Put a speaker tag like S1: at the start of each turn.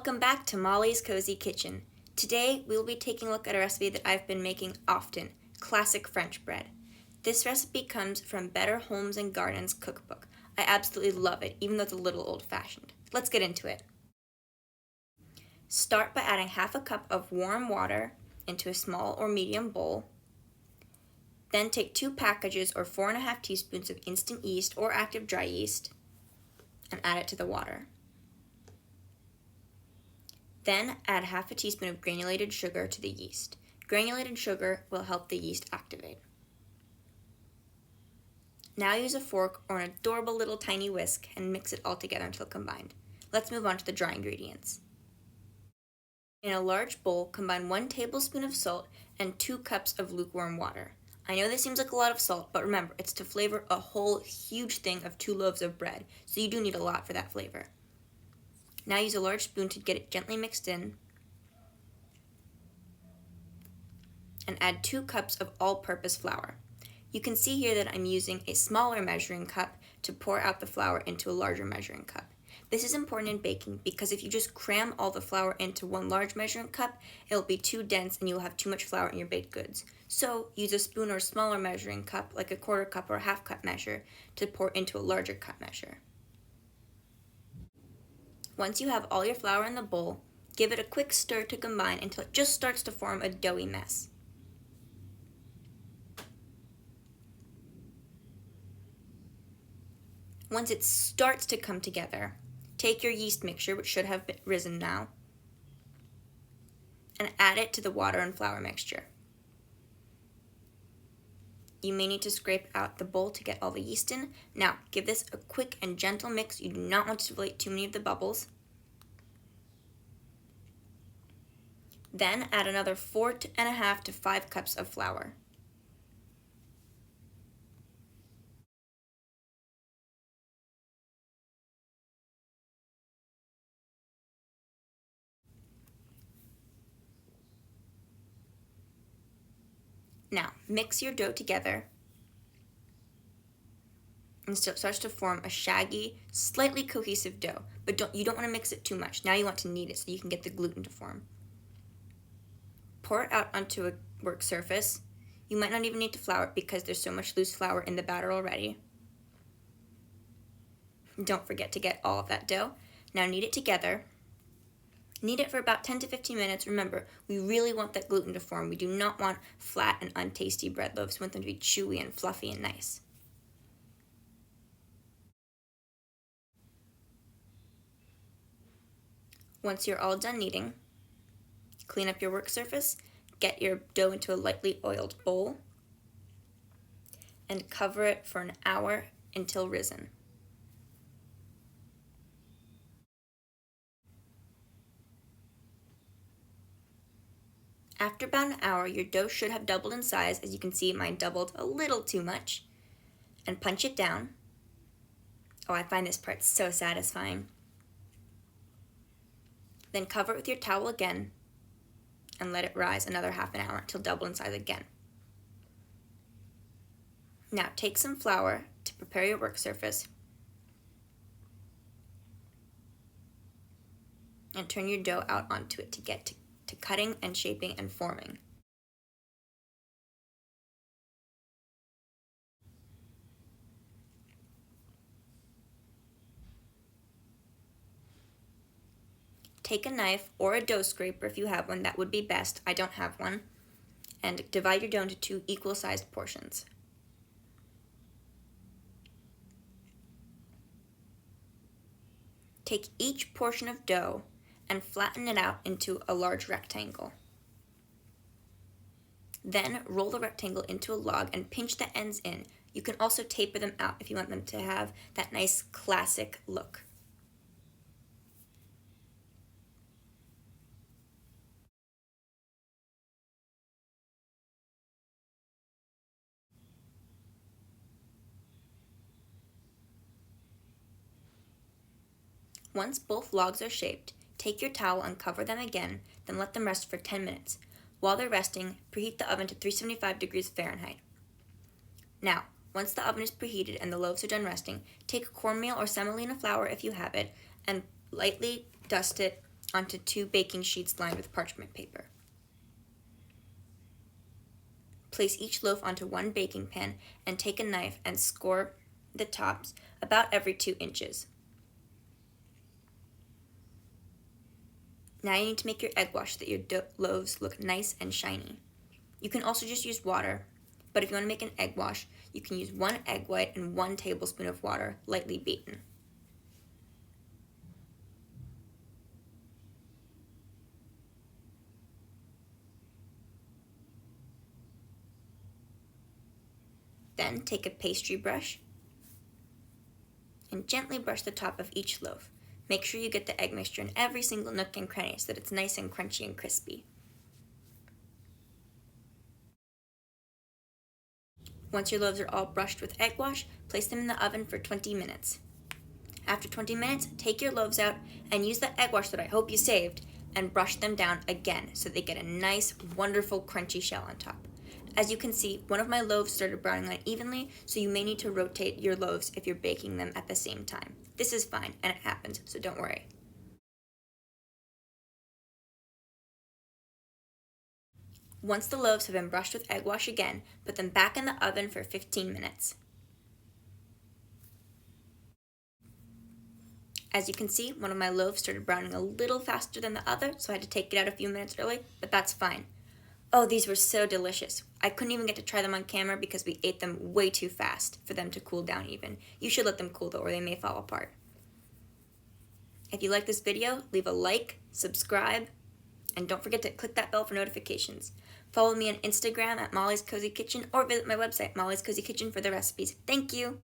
S1: Welcome back to Molly's Cozy Kitchen. Today we will be taking a look at a recipe that I've been making often, classic French bread. This recipe comes from Better Homes and Gardens cookbook. I absolutely love it, even though it's a little old-fashioned. Let's get into it. Start by adding half a cup of warm water into a small or medium bowl. Then take 2 packages or 4½ teaspoons of instant yeast or active dry yeast and add it to the water. Then add half a teaspoon of granulated sugar to the yeast. Granulated sugar will help the yeast activate. Now use a fork or an adorable little tiny whisk and mix it all together until combined. Let's move on to the dry ingredients. In a large bowl, combine 1 tablespoon of salt and 2 cups of lukewarm water. I know this seems like a lot of salt, but remember, it's to flavor a whole huge thing of 2 loaves of bread, so you do need a lot for that flavor. Now use a large spoon to get it gently mixed in and add 2 cups of all-purpose flour. You can see here that I'm using a smaller measuring cup to pour out the flour into a larger measuring cup. This is important in baking because if you just cram all the flour into one large measuring cup, it will be too dense and you'll have too much flour in your baked goods. So use a spoon or a smaller measuring cup, like a 1/4 cup or a 1/2 cup measure, to pour into a larger cup measure. Once you have all your flour in the bowl, give it a quick stir to combine until it just starts to form a doughy mess. Once it starts to come together, take your yeast mixture, which should have risen now, and add it to the water and flour mixture. You may need to scrape out the bowl to get all the yeast in. Now, give this a quick and gentle mix. You do not want to deflate too many of the bubbles. Then add another 4½ to 5 cups of flour. Now, mix your dough together and it starts to form a shaggy, slightly cohesive dough, but you don't want to mix it too much. Now you want to knead it so you can get the gluten to form. Pour it out onto a work surface. You might not even need to flour it because there's so much loose flour in the batter already. Don't forget to get all of that dough. Now knead it together. Knead it for about 10 to 15 minutes. Remember, we really want that gluten to form. We do not want flat and untasty bread loaves. We want them to be chewy and fluffy and nice. Once you're all done kneading, clean up your work surface, get your dough into a lightly oiled bowl, and cover it for an hour until risen. After about an hour, your dough should have doubled in size. As you can see, mine doubled a little too much. And punch it down. Oh, I find this part so satisfying. Then cover it with your towel again and let it rise another half an hour until double in size again. Now take some flour to prepare your work surface and turn your dough out onto it to get to cutting and shaping and forming. Take a knife or a dough scraper if you have one, that would be best. I don't have one. And divide your dough into 2 equal-sized portions. Take each portion of dough and flatten it out into a large rectangle. Then roll the rectangle into a log and pinch the ends in. You can also taper them out if you want them to have that nice classic look. Once both logs are shaped, take your towel and cover them again, then let them rest for 10 minutes. While they're resting, preheat the oven to 375 degrees Fahrenheit. Now, once the oven is preheated and the loaves are done resting, take cornmeal or semolina flour if you have it and lightly dust it onto 2 baking sheets lined with parchment paper. Place each loaf onto 1 baking pan and take a knife and score the tops about every 2 inches. Now you need to make your egg wash so that your loaves look nice and shiny. You can also just use water, but if you want to make an egg wash, you can use 1 egg white and 1 tablespoon of water, lightly beaten. Then take a pastry brush and gently brush the top of each loaf. Make sure you get the egg mixture in every single nook and cranny so that it's nice and crunchy and crispy. Once your loaves are all brushed with egg wash, place them in the oven for 20 minutes. After 20 minutes, take your loaves out and use the egg wash that I hope you saved and brush them down again so they get a nice, wonderful, crunchy shell on top. As you can see, one of my loaves started browning unevenly, so you may need to rotate your loaves if you're baking them at the same time. This is fine, and it happens, so don't worry. Once the loaves have been brushed with egg wash again, put them back in the oven for 15 minutes. As you can see, one of my loaves started browning a little faster than the other, so I had to take it out a few minutes early, but that's fine. Oh, these were so delicious. I couldn't even get to try them on camera because we ate them way too fast for them to cool down even. You should let them cool though, or they may fall apart. If you like this video, leave a like, subscribe, and don't forget to click that bell for notifications. Follow me on Instagram at Molly's Cozy Kitchen or visit my website, Molly's Cozy Kitchen, for the recipes. Thank you!